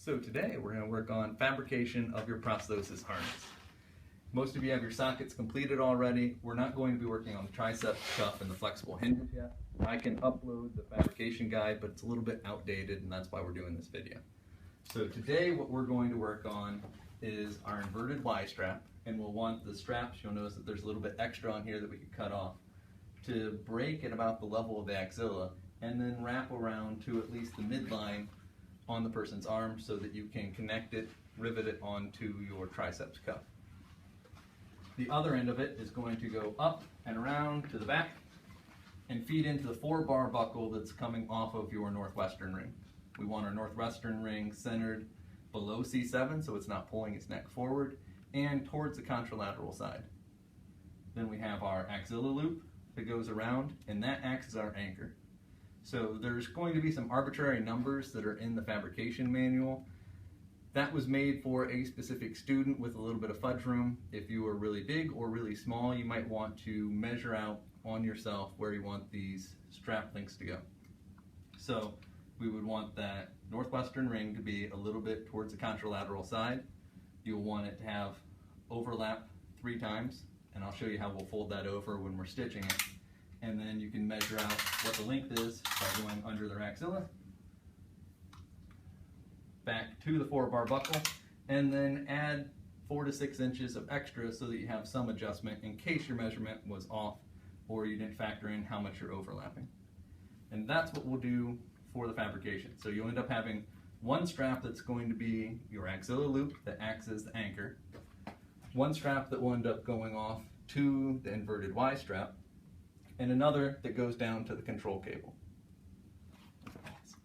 So today we're going to work on fabrication of your Prosthosis harness. Most of you have your sockets completed already. We're not going to be working on the tricep cuff and the flexible hinges yet. I can upload the fabrication guide, but it's a little bit outdated, and that's why we're doing this video. So today what we're going to work on is our inverted Y strap, and we'll want the straps, you'll notice that there's a little bit extra on here that we could cut off, to break at about the level of the axilla and then wrap around to at least the midline on the person's arm so that you can connect it, rivet it onto your triceps cuff. The other end of it is going to go up and around to the back and feed into the 4-bar buckle that's coming off of your northwestern ring. We want our northwestern ring centered below C7 so it's not pulling its neck forward and towards the contralateral side. Then we have our axilla loop that goes around, and that acts as our anchor. So there's going to be some arbitrary numbers that are in the fabrication manual. That was made for a specific student with a little bit of fudge room. If you are really big or really small, you might want to measure out on yourself where you want these strap links to go. So we would want that northwestern ring to be a little bit towards the contralateral side. You'll want it to have overlap 3 times, and I'll show you how we'll fold that over when we're stitching it. And then you can measure out what the length is by going under their axilla, back to the 4-bar buckle, and then add 4 to 6 inches of extra so that you have some adjustment in case your measurement was off or you didn't factor in how much you're overlapping. And that's what we'll do for the fabrication. So you'll end up having one strap that's going to be your axilla loop that acts as the anchor, one strap that will end up going off to the inverted Y strap, and another that goes down to the control cable.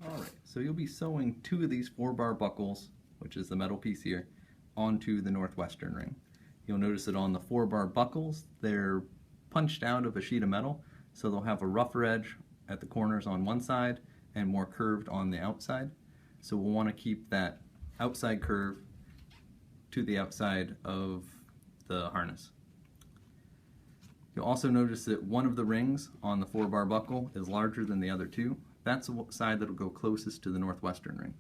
Alright, so you'll be sewing 2 of these 4-bar buckles, which is the metal piece here, onto the northwestern ring. You'll notice that on the 4-bar buckles, they're punched out of a sheet of metal, so they'll have a rougher edge at the corners on one side and more curved on the outside. So we'll want to keep that outside curve to the outside of the harness. You'll also notice that one of the rings on the 4-bar buckle is larger than the other 2. That's the side that will go closest to the northwestern ring.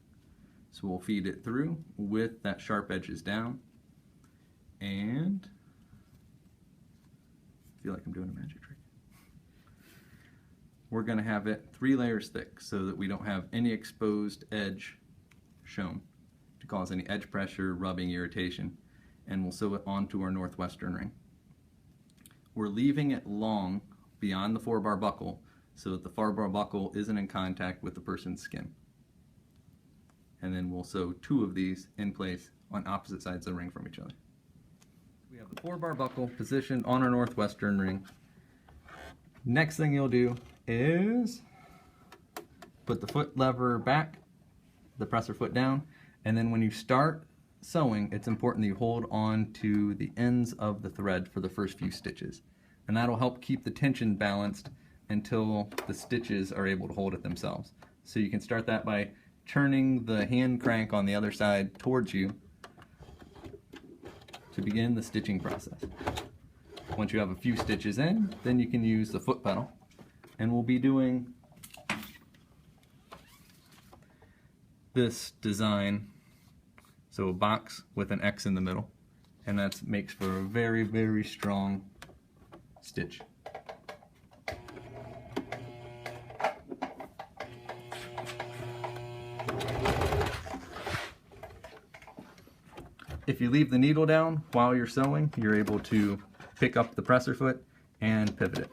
So we'll feed it through with that sharp edges down, and I feel like I'm doing a magic trick. We're going to have it 3 layers thick so that we don't have any exposed edge shown to cause any edge pressure, rubbing, irritation, and we'll sew it onto our northwestern ring. We're leaving it long beyond the 4-bar buckle so that the 4-bar buckle isn't in contact with the person's skin. And then we'll sew 2 of these in place on opposite sides of the ring from each other. We have the 4-bar buckle positioned on our northwestern ring. Next thing you'll do is put the foot lever back, the presser foot down, and then when you start sewing, it's important that you hold on to the ends of the thread for the first few stitches. And that'll help keep the tension balanced until the stitches are able to hold it themselves. So you can start that by turning the hand crank on the other side towards you to begin the stitching process. Once you have a few stitches in, then you can use the foot pedal. And we'll be doing this design, so a box with an X in the middle, and that makes for a very, very strong stitch. If you leave the needle down while you're sewing, you're able to pick up the presser foot and pivot it.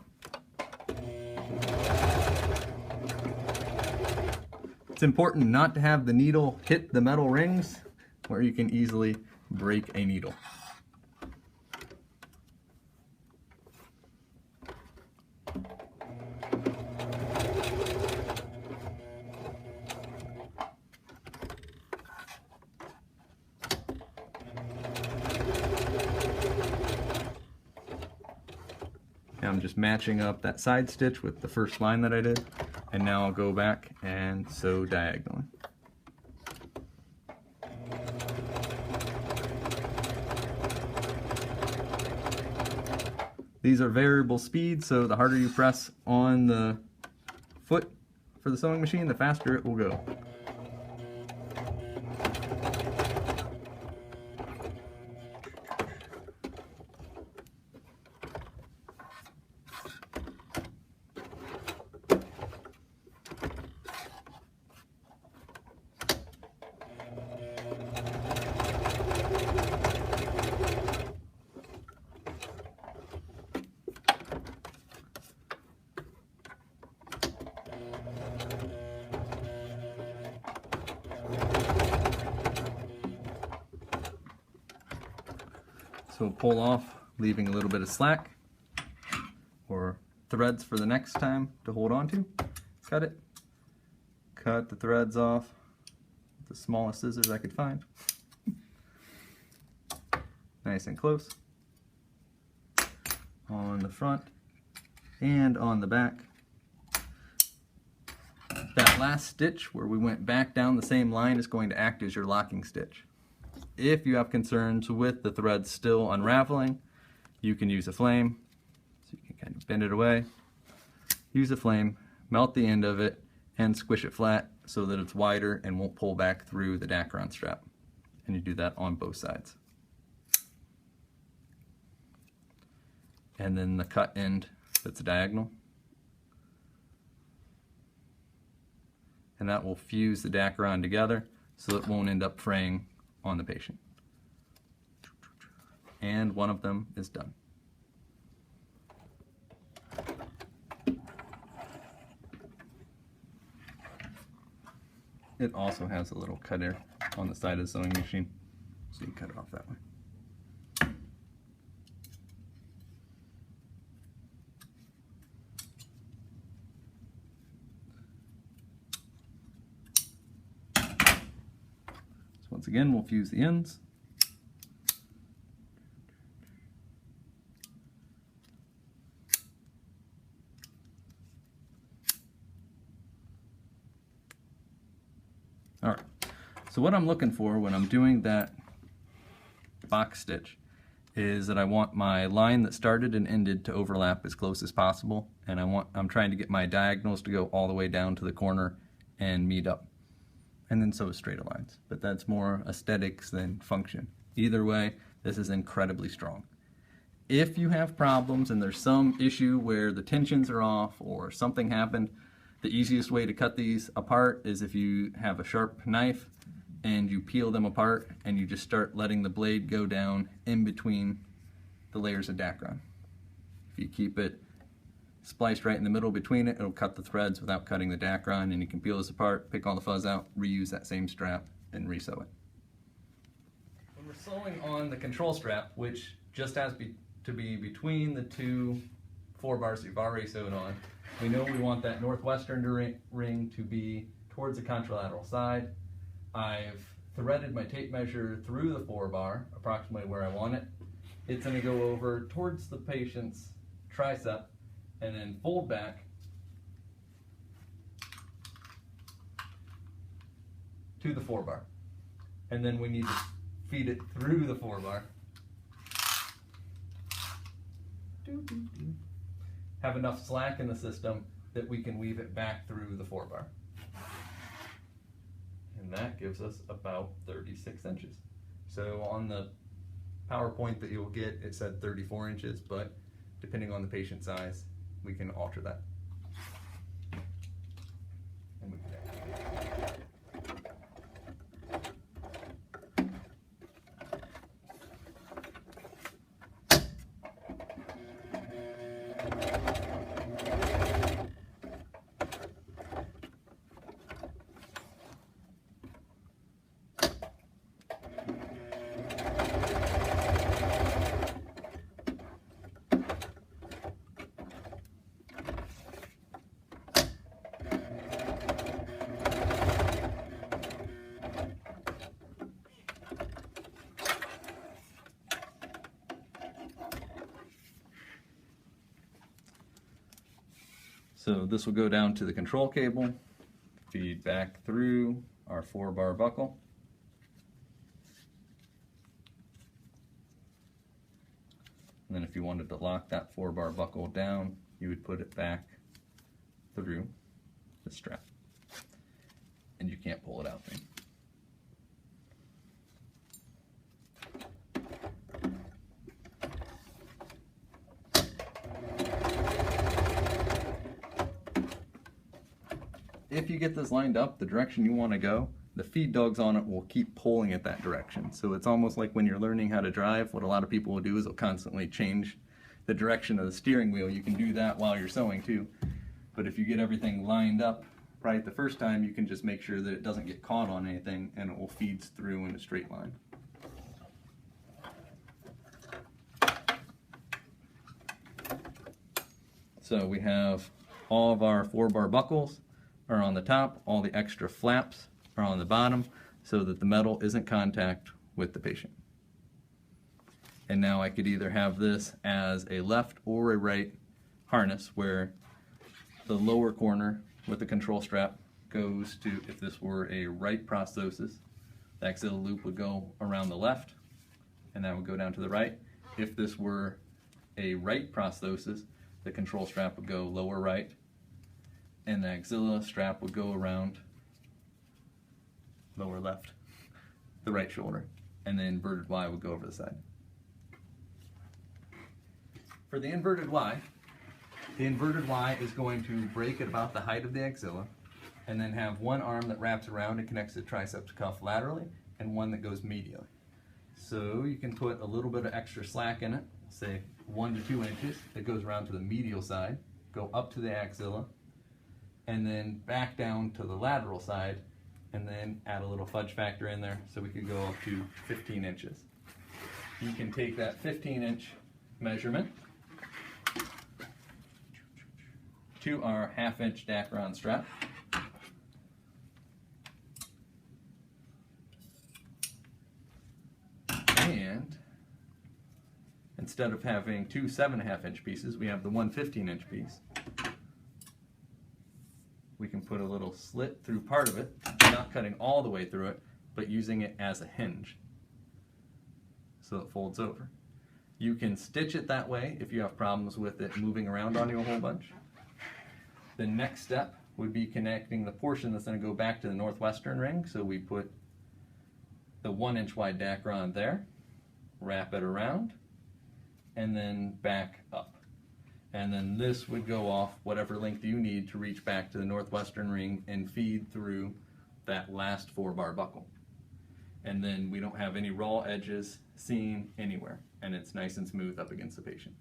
It's important not to have the needle hit the metal rings where you can easily break a needle. Now I'm just matching up that side stitch with the first line that I did, and now I'll go back and sew diagonally. These are variable speeds, so the harder you press on the foot for the sewing machine, the faster it will go. So pull off, leaving a little bit of slack or threads for the next time to hold on to. Cut it. Cut the threads off with the smallest scissors I could find. Nice and close. On the front and on the back. That last stitch where we went back down the same line is going to act as your locking stitch. If you have concerns with the threads still unraveling, you can use a flame. So you can kind of bend it away, use a flame, melt the end of it, and squish it flat so that it's wider and won't pull back through the Dacron strap. And you do that on both sides. And then the cut end that's diagonal. And that will fuse the Dacron together so it won't end up fraying on the patient. And one of them is done. It also has a little cutter on the side of the sewing machine, so you can cut it off that way. So once again, we'll fuse the ends. All right, so what I'm looking for when I'm doing that box stitch is that I want my line that started and ended to overlap as close as possible, and I'm trying to get my diagonals to go all the way down to the corner and meet up, and then sew straight lines. But that's more aesthetics than function. Either way, this is incredibly strong. If you have problems and there's some issue where the tensions are off or something happened, the easiest way to cut these apart is if you have a sharp knife and you peel them apart and you just start letting the blade go down in between the layers of Dacron. If you keep it spliced right in the middle between it, it'll cut the threads without cutting the Dacron, and you can peel this apart, pick all the fuzz out, reuse that same strap, and resew it. When we're sewing on the control strap, which just has to be between the two 4 bars that you've already sewed on, we know we want that northwestern ring to be towards the contralateral side. I've threaded my tape measure through the 4 bar, approximately where I want it. It's going to go over towards the patient's tricep and then fold back to the 4 bar. And then we need to feed it through the 4 bar. Have enough slack in the system that we can weave it back through the 4 bar. And that gives us about 36 inches. So on the PowerPoint that you'll get, it said 34 inches, but depending on the patient size, we can alter that. And we can So this will go down to the control cable, feed back through our 4 bar buckle. And then if you wanted to lock that 4 bar buckle down, you would put it back through the strap. And you can't pull it out then. If you get this lined up the direction you want to go, the feed dogs on it will keep pulling it that direction. So it's almost like when you're learning how to drive, what a lot of people will do is they'll constantly change the direction of the steering wheel. You can do that while you're sewing too. But if you get everything lined up right the first time, you can just make sure that it doesn't get caught on anything and it will feed through in a straight line. So we have all of our 4-bar buckles are on the top, all the extra flaps are on the bottom so that the metal is in contact with the patient. And now I could either have this as a left or a right harness where the lower corner with the control strap goes to, if this were a right prosthesis, the axilla loop would go around the left and that would go down to the right. If this were a right prosthesis, the control strap would go lower right and the axilla strap would go around lower left, the right shoulder, and the inverted Y would go over the side. For the inverted Y is going to break at about the height of the axilla and then have one arm that wraps around and connects the triceps cuff laterally and one that goes medially. So you can put a little bit of extra slack in it, say 1 to 2 inches, that goes around to the medial side, go up to the axilla, and then back down to the lateral side, and then add a little fudge factor in there so we could go up to 15 inches. You can take that 15-inch measurement to our 1/2-inch Dacron strap. And instead of having two 7.5-inch pieces, we have the one 15-inch piece. We can put a little slit through part of it, not cutting all the way through it, but using it as a hinge so it folds over. You can stitch it that way if you have problems with it moving around on you a whole bunch. The next step would be connecting the portion that's going to go back to the northwestern ring. So we put the 1-inch wide Dacron there, wrap it around, and then back up. And then this would go off whatever length you need to reach back to the northwestern ring and feed through that last 4-bar buckle. And then we don't have any raw edges seen anywhere, and it's nice and smooth up against the patient.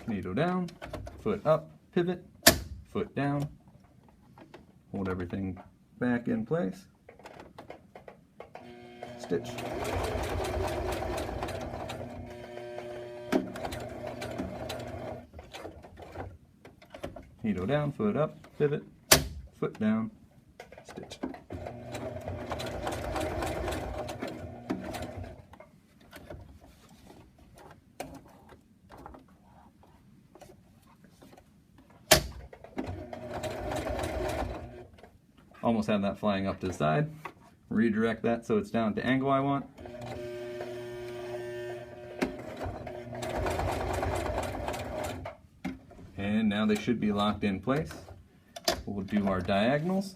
Needle down, foot up, pivot, foot down, hold everything back in place, stitch. Needle down, foot up, pivot, foot down, stitch. Almost have that flying up to the side. Redirect that so it's down at the angle I want. And now they should be locked in place. We'll do our diagonals.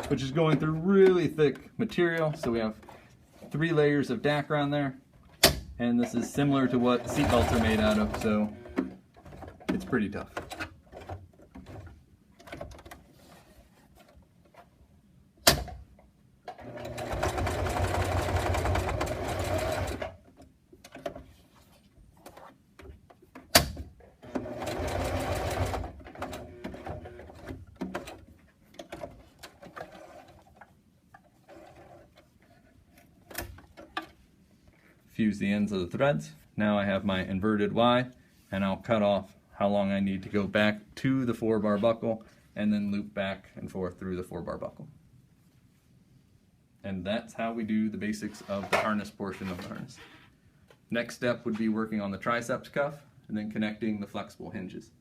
Which is going through really thick material, so we have 3 layers of Dacron there. And this is similar to what seatbelts are made out of, so it's pretty tough. Fuse the ends of the threads. Now I have my inverted Y, and I'll cut off how long I need to go back to the 4-bar buckle and then loop back and forth through the 4-bar buckle. And that's how we do the basics of the harness portion of the harness. Next step would be working on the triceps cuff and then connecting the flexible hinges.